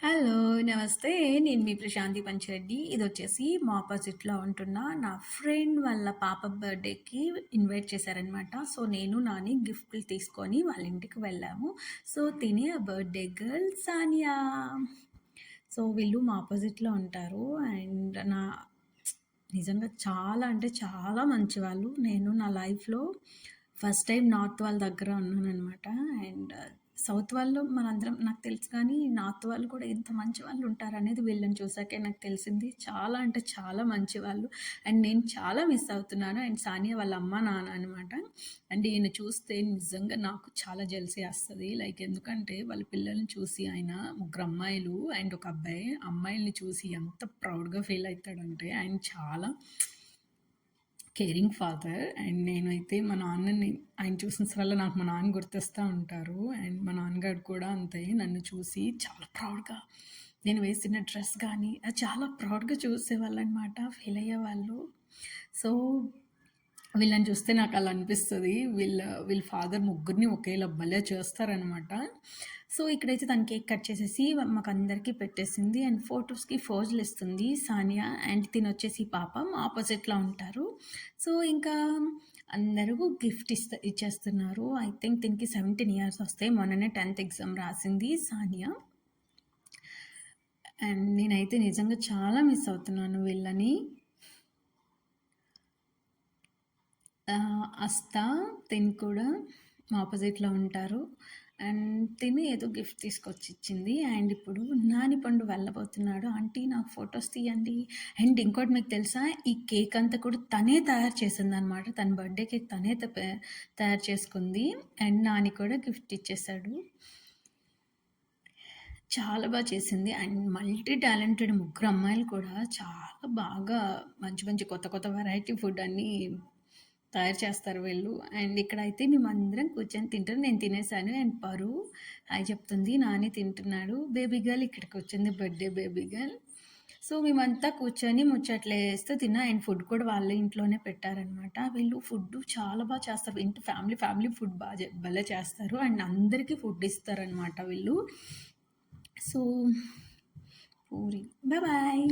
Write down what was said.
Hello! నమస్తే. నేను మీ ప్రశాంతి పంచరెడ్డి. ఇదొచ్చేసి మా అపోజిట్‌లో ఉంటున్న నా ఫ్రెండ్ వాళ్ళ పాప బర్త్‌డేకి ఇన్వైట్ చేశారనమాట. సో, నేను, నాని గిఫ్ట్‌లు తీసుకొని వాళ్ళ ఇంటికి వెళ్ళాము. సో, తినే ఆ బర్త్‌డే గర్ల్ సానియా. సో, వీళ్ళు మా అపోజిట్‌లో ఉంటారు. అండ్ నిజంగా చాలా అంటే చాలా మంచివాళ్ళు. నేను నా లైఫ్‌లో ఫస్ట్ టైం నార్త్ వాళ్ళ దగ్గర ఉన్నాననమాట. అండ్ సౌత్ వాళ్ళు మనందరం నాకు తెలుసు కానీ, నార్త్ వాళ్ళు కూడా ఇంత మంచి వాళ్ళు ఉంటారనేది వీళ్ళని చూసాకే నాకు తెలిసింది. చాలా అంటే చాలా మంచివాళ్ళు. అండ్ నేను చాలా మిస్ అవుతున్నాను. అండ్ సానియా వాళ్ళ అమ్మ, నాన్న అనమాట. అండ్ ఈయన చూస్తే నిజంగా నాకు చాలా జెలసీ ఏస్తది. లైక్ ఎందుకంటే వాళ్ళ పిల్లల్ని చూసి ఆయన ముగ్గురు అమ్మాయిలు అండ్ ఒక అబ్బాయి. అమ్మాయిల్ని చూసి ఎంత ప్రౌడ్‌గా ఫీల్ అయితాడంటే ఆయన చాలా కేరింగ్ ఫాదర్. అండ్ నేనైతే మా నాన్నని ఆయన చూసినప్పుడల్లా నాకు మా నాన్న గుర్తొస్తా ఉంటారు. అండ్ మా నాన్నగారు కూడా అంతే నన్ను చూసి చాలా ప్రౌడ్‌గా నేను వేసిన డ్రెస్ గానీ అది చాలా ప్రౌడ్‌గా చూసేవాళ్ళనమాట. ఫీల్ అయ్యేవాళ్ళు. సో, వీళ్ళని చూస్తే నాకు అలా అనిపిస్తది. వీళ్ళ ఫాదర్ ముగ్గురిని ఒకేలా భలే చేస్తారనమాట. సో, ఇక్కడైతే తను కేక్ కట్ చేసేసి మాకందరికీ పెట్టేసింది. అండ్ ఫోటోస్‌కి ఫోజులు ఇస్తుంది సానియా. అండ్ తినొచ్చేసి పాపం ఆపోజిట్‌లో ఉంటారు. సో, ఇంకా అందరూ గిఫ్ట్ ఇచ్చేస్తున్నారు. ఐ థింక్ దీనికి 17 ఇయర్స్ వస్తాయి. మొన్ననే 10థ్ ఎగ్జామ్ రాసింది సానియా. అండ్ నేనైతే నిజంగా చాలా మిస్ అవుతున్నాను వీళ్ళని. అస్తా తిను కూడా మా ఆపోజిట్‌లో ఉంటారు. అండ్ తిను ఏదో గిఫ్ట్ తీసుకొచ్చి ఇచ్చింది. అండ్ ఇప్పుడు నానిపండు వెళ్ళబోతున్నాడు. ఆంటీ నాకు ఫోటోస్ తీయండి. అండ్ ఇంకోటి మీకు తెలుసా? ఈ కేక్ అంతా కూడా తనే తయారు చేసిందనమాట. తన బర్త్‌డే కేక్ తనే తయారు చేసుకుంది. అండ్ నాని కూడా గిఫ్ట్ ఇచ్చేసాడు. చాలా చేసింది. అండ్ మల్టీ టాలెంటెడ్ ముగ్గురు అమ్మాయిలు కూడా చాలా బాగా మంచి మంచి కొత్త కొత్త వెరైటీ ఫుడ్ అన్నీ తయారు చేస్తారు వీళ్ళు. అండ్ ఇక్కడైతే మేమందరం కూర్చొని తింటాం. నేను తినేసాను. అండ్ పరు హాయ్ చెప్తుంది. నాని తింటున్నాడు. బేబీ గర్ల్ ఇక్కడికొచ్చింది బర్త్‌డే బేబీ గర్ల్. సో, మేమంతా కూర్చొని ముచ్చట్లేస్తూ తిన్నా. అండ్ ఫుడ్ కూడా వాళ్ళ ఇంట్లోనే పెట్టారనమాట. వీళ్ళు ఫుడ్ చాలా చేస్తారు. ఇంటి ఫ్యామిలీ ఫుడ్ భలే చేస్తారు. అండ్ అందరికీ ఫుడ్ ఇస్తారనమాట వీళ్ళు. సో, పూరి. బాయ్.